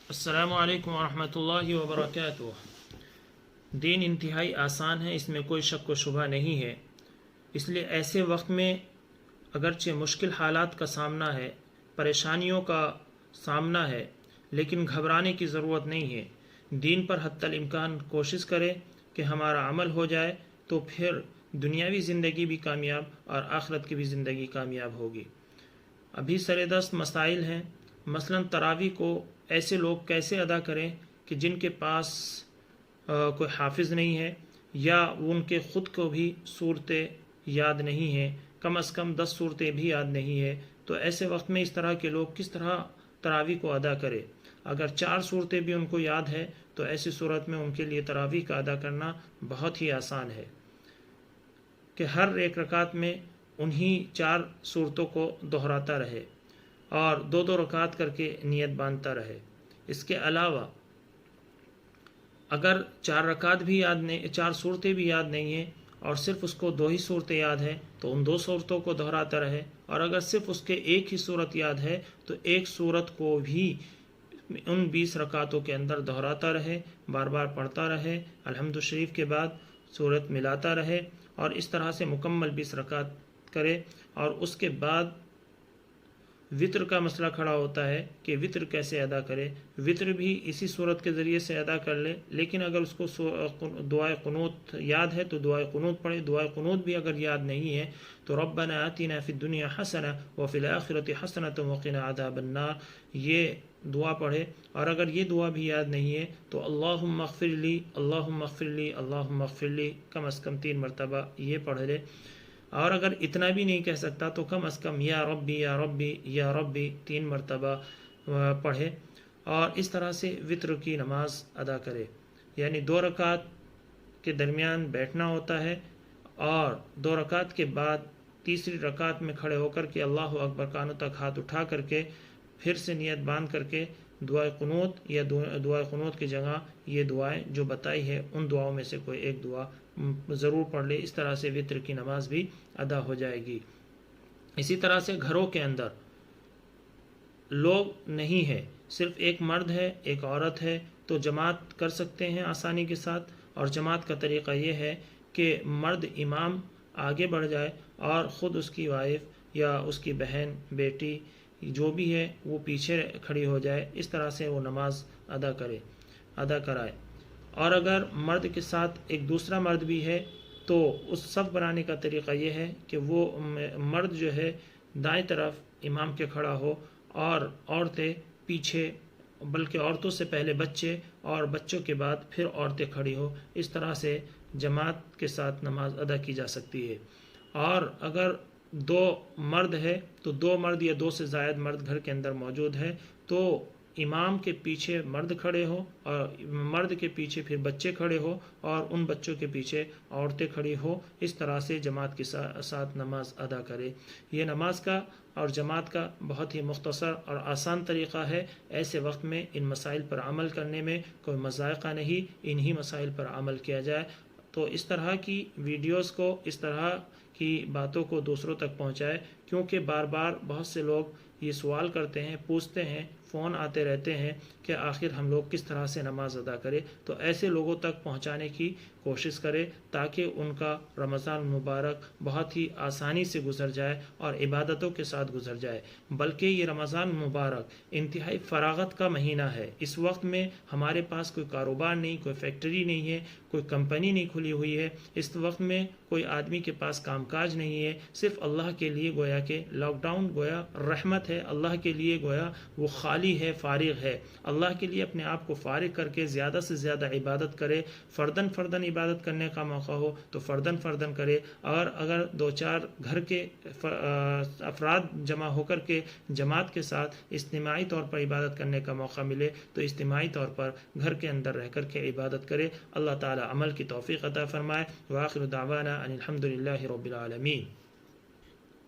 السلام علیکم ورحمۃ اللہ وبرکاتہ۔ دین انتہائی آسان ہے، اس میں کوئی شک و شبہ نہیں ہے۔ اس لیے ایسے وقت میں اگرچہ مشکل حالات کا سامنا ہے، پریشانیوں کا سامنا ہے، لیکن گھبرانے کی ضرورت نہیں ہے۔ دین پر حتی الامکان کوشش کرے کہ ہمارا عمل ہو جائے تو پھر دنیاوی زندگی بھی کامیاب اور آخرت کی بھی زندگی کامیاب ہوگی۔ ابھی سردست مسائل ہیں، مثلا تراویح کو ایسے لوگ کیسے ادا کریں کہ جن کے پاس کوئی حافظ نہیں ہے، یا ان کے خود کو بھی صورتیں یاد نہیں ہیں، کم از کم 10 صورتیں بھی یاد نہیں ہے، تو ایسے وقت میں اس طرح کے لوگ کس طرح تراویح کو ادا کرے؟ اگر 4 صورتیں بھی ان کو یاد ہے تو ایسی صورت میں ان کے لیے تراویح کا ادا کرنا بہت ہی آسان ہے کہ ہر ایک رکعت میں انہی 4 صورتوں کو دہراتا رہے اور 2 رکعت کر کے نیت باندھتا رہے۔ اس کے علاوہ اگر 4 رکعت بھی یاد نہیں، 4 صورتیں بھی یاد نہیں ہیں اور صرف اس کو 2 ہی صورتیں یاد ہیں تو ان 2 صورتوں کو دہراتا رہے، اور اگر صرف اس کے ایک ہی صورت یاد ہے تو ایک صورت کو بھی ان 20 رکعتوں کے اندر دہراتا رہے، بار بار پڑھتا رہے، الحمد شریف کے بعد صورت ملاتا رہے، اور اس طرح سے مکمل 20 رکعت کرے۔ اور اس کے بعد وطر کا مسئلہ کھڑا ہوتا ہے کہ وطر کیسے ادا کرے۔ وطر بھی اسی صورت کے ذریعے سے ادا کر لے، لیکن اگر اس کو دعائے قنوت یاد ہے تو دعائے قنوت پڑھے۔ دعائے قنوت بھی اگر یاد نہیں ہے تو ربنا آتنا فی الدنیا حسنہ وفی الآخرۃ حسنۃ وقنا عذاب النار، یہ دعا پڑھے۔ اور اگر یہ دعا بھی یاد نہیں ہے تو اللہم اغفر لی، اللہم اغفر لی، اللہم اغفر لی کم از کم 3 مرتبہ یہ پڑھ لے۔ اور اگر اتنا بھی نہیں کہہ سکتا تو کم از کم یا ربی یا ربی یا ربی 3 مرتبہ پڑھے، اور اس طرح سے وطر کی نماز ادا کرے۔ یعنی 2 رکعت کے درمیان بیٹھنا ہوتا ہے، اور 2 رکعت کے بعد تیسری رکعت میں کھڑے ہو کر کے اللہ اکبر کانوں تک ہاتھ اٹھا کر کے پھر سے نیت باندھ کر کے دعائے قنوت یا دعائے قنوت کی جگہ یہ دعائیں جو بتائی ہے ان دعاؤں میں سے کوئی ایک دعا ضرور پڑھ لے۔ اس طرح سے وطر کی نماز بھی ادا ہو جائے گی۔ اسی طرح سے گھروں کے اندر لوگ نہیں ہے، صرف ایک مرد ہے ایک عورت ہے، تو جماعت کر سکتے ہیں آسانی کے ساتھ۔ اور جماعت کا طریقہ یہ ہے کہ مرد امام آگے بڑھ جائے اور خود اس کی وائف یا اس کی بہن بیٹی جو بھی ہے وہ پیچھے کھڑی ہو جائے، اس طرح سے وہ نماز ادا کرائے۔ اور اگر مرد کے ساتھ ایک دوسرا مرد بھی ہے تو اس صف بنانے کا طریقہ یہ ہے کہ وہ مرد جو ہے دائیں طرف امام کے کھڑا ہو اور عورتیں پیچھے، بلکہ عورتوں سے پہلے بچے اور بچوں کے بعد پھر عورتیں کھڑی ہو۔ اس طرح سے جماعت کے ساتھ نماز ادا کی جا سکتی ہے۔ اور اگر 2 مرد ہے تو 2 مرد یا 2 سے زائد مرد گھر کے اندر موجود ہے تو امام کے پیچھے مرد کھڑے ہو اور مرد کے پیچھے پھر بچے کھڑے ہو اور ان بچوں کے پیچھے عورتیں کھڑی ہو، اس طرح سے جماعت کے ساتھ نماز ادا کرے۔ یہ نماز کا اور جماعت کا بہت ہی مختصر اور آسان طریقہ ہے۔ ایسے وقت میں ان مسائل پر عمل کرنے میں کوئی مضائقہ نہیں، انہی مسائل پر عمل کیا جائے۔ تو اس طرح کی ویڈیوز کو، اس طرح کی باتوں کو دوسروں تک پہنچائے، کیونکہ بار بار بہت سے لوگ یہ سوال کرتے ہیں، پوچھتے ہیں، فون آتے رہتے ہیں کہ آخر ہم لوگ کس طرح سے نماز ادا کریں۔ تو ایسے لوگوں تک پہنچانے کی کوشش کرے تاکہ ان کا رمضان مبارک بہت ہی آسانی سے گزر جائے اور عبادتوں کے ساتھ گزر جائے۔ بلکہ یہ رمضان مبارک انتہائی فراغت کا مہینہ ہے۔ اس وقت میں ہمارے پاس کوئی کاروبار نہیں، کوئی فیکٹری نہیں ہے، کوئی کمپنی نہیں کھلی ہوئی ہے، اس وقت میں کوئی آدمی کے پاس کام کاج نہیں ہے، صرف اللہ کے لیے گویا کہ لاک ڈاؤن گویا رحمت ہے، اللہ کے لیے گویا وہ خالی ہے، فارغ ہے۔ اللہ کے لیے اپنے آپ کو فارغ کر کے زیادہ سے زیادہ عبادت کرے۔ فردن عبادت کرنے کا موقع ہو تو فردن کرے، اور اگر 2-4 گھر کے افراد جمع ہو کر کے جماعت کے ساتھ اجتماعی طور پر عبادت کرنے کا موقع ملے تو اجتماعی طور پر گھر کے اندر رہ کر کے عبادت کرے۔ اللہ تعالی عمل کی توفیق عطا فرمائے۔ وآخر دعوانا ان الحمد للہ رب العالمین۔